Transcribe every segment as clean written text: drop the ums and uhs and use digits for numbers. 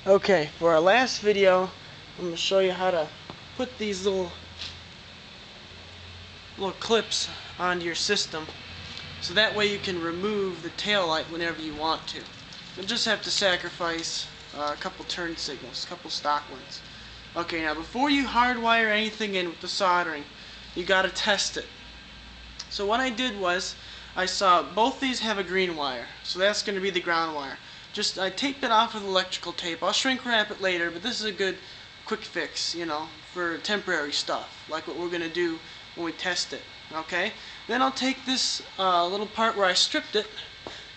Okay, for our last video, I'm going to show you how to put these little clips onto your system, so that way you can remove the tail light whenever you want to. You'll just have to sacrifice a couple turn signals, a couple stock ones. Okay, now before you hardwire anything in with the soldering, you got to test it. So what I did was, I saw both these have a green wire, so that's going to be the ground wire. I taped it off with electrical tape. I'll shrink wrap it later, but this is a good quick fix, you know, for temporary stuff, like what we're going to do when we test it. Okay? Then I'll take this little part where I stripped it.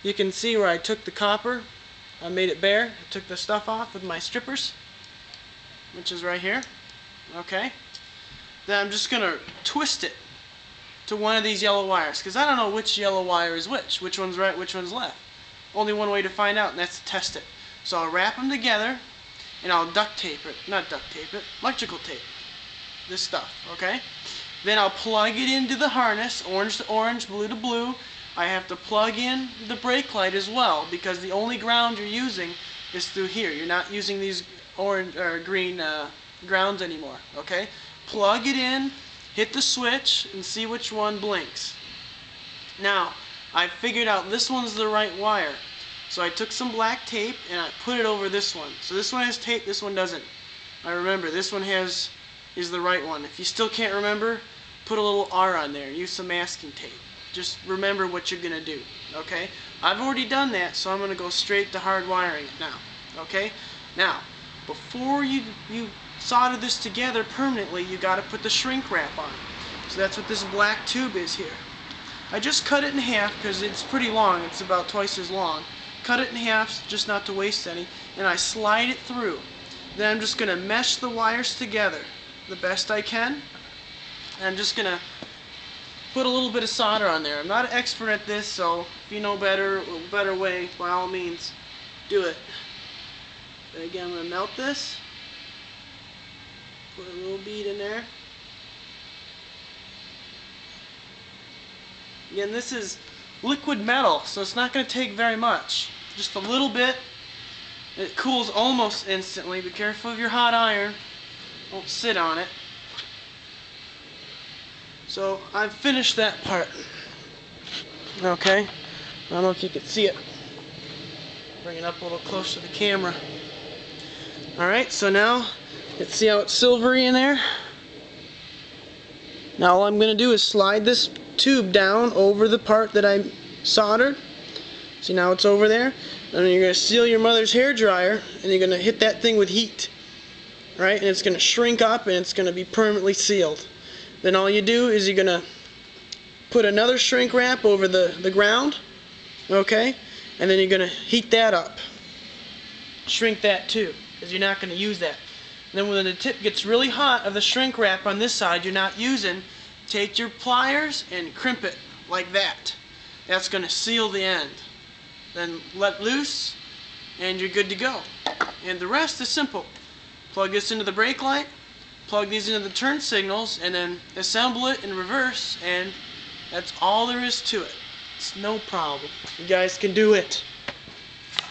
You can see where I took the copper, I made it bare, I took the stuff off with my strippers, which is right here. Okay? Then I'm just going to twist it to one of these yellow wires, because I don't know which yellow wire is which one's right, which one's left. Only one way to find out, and that's to test it. So I'll wrap them together, and I'll duct tape it, not duct tape it, electrical tape, this stuff, okay? Then I'll plug it into the harness, orange to orange, blue to blue. I have to plug in the brake light as well, because the only ground you're using is through here. You're not using these orange or green grounds anymore, okay? Plug it in, hit the switch, and see which one blinks. Now, I figured out this one's the right wire. So I took some black tape and I put it over this one. So this one has tape, this one doesn't. I remember, this one is the right one. If you still can't remember, put a little R on there. Use some masking tape. Just remember what you're going to do. Okay? I've already done that, so I'm going to go straight to hard wiring it now. Okay? Now, before you solder this together permanently, you got to put the shrink wrap on. So that's what this black tube is here. I just cut it in half because it's pretty long. It's about twice as long. Cut it in half just not to waste any, and I slide it through. Then I'm just going to mesh the wires together the best I can. And I'm just going to put a little bit of solder on there. I'm not an expert at this, so if you know a better way, by all means, do it. But again, I'm going to melt this. Put a little bead in there. Again, this is liquid metal, so it's not going to take very much. Just a little bit. It cools almost instantly. Be careful of your hot iron. Don't sit on it. So I've finished that part. Okay. I don't know if you can see it. Bring it up a little closer to the camera. Alright, so now let's see how it's silvery in there. Now all I'm going to do is slide this tube down over the part that I soldered. See, now it's over there. And then you're going to seal your mother's hair dryer, and you're going to hit that thing with heat. Right? And it's going to shrink up, and it's going to be permanently sealed. Then all you do is you're going to put another shrink wrap over the ground. Okay? And then you're going to heat that up. Shrink that too, because you're not going to use that. And then when the tip gets really hot of the shrink wrap on this side you're not using, take your pliers and crimp it like that. That's going to seal the end. Then let loose and you're good to go. And the rest is simple. Plug this into the brake light, plug these into the turn signals, and then assemble it in reverse, and that's all there is to it. It's no problem. You guys can do it.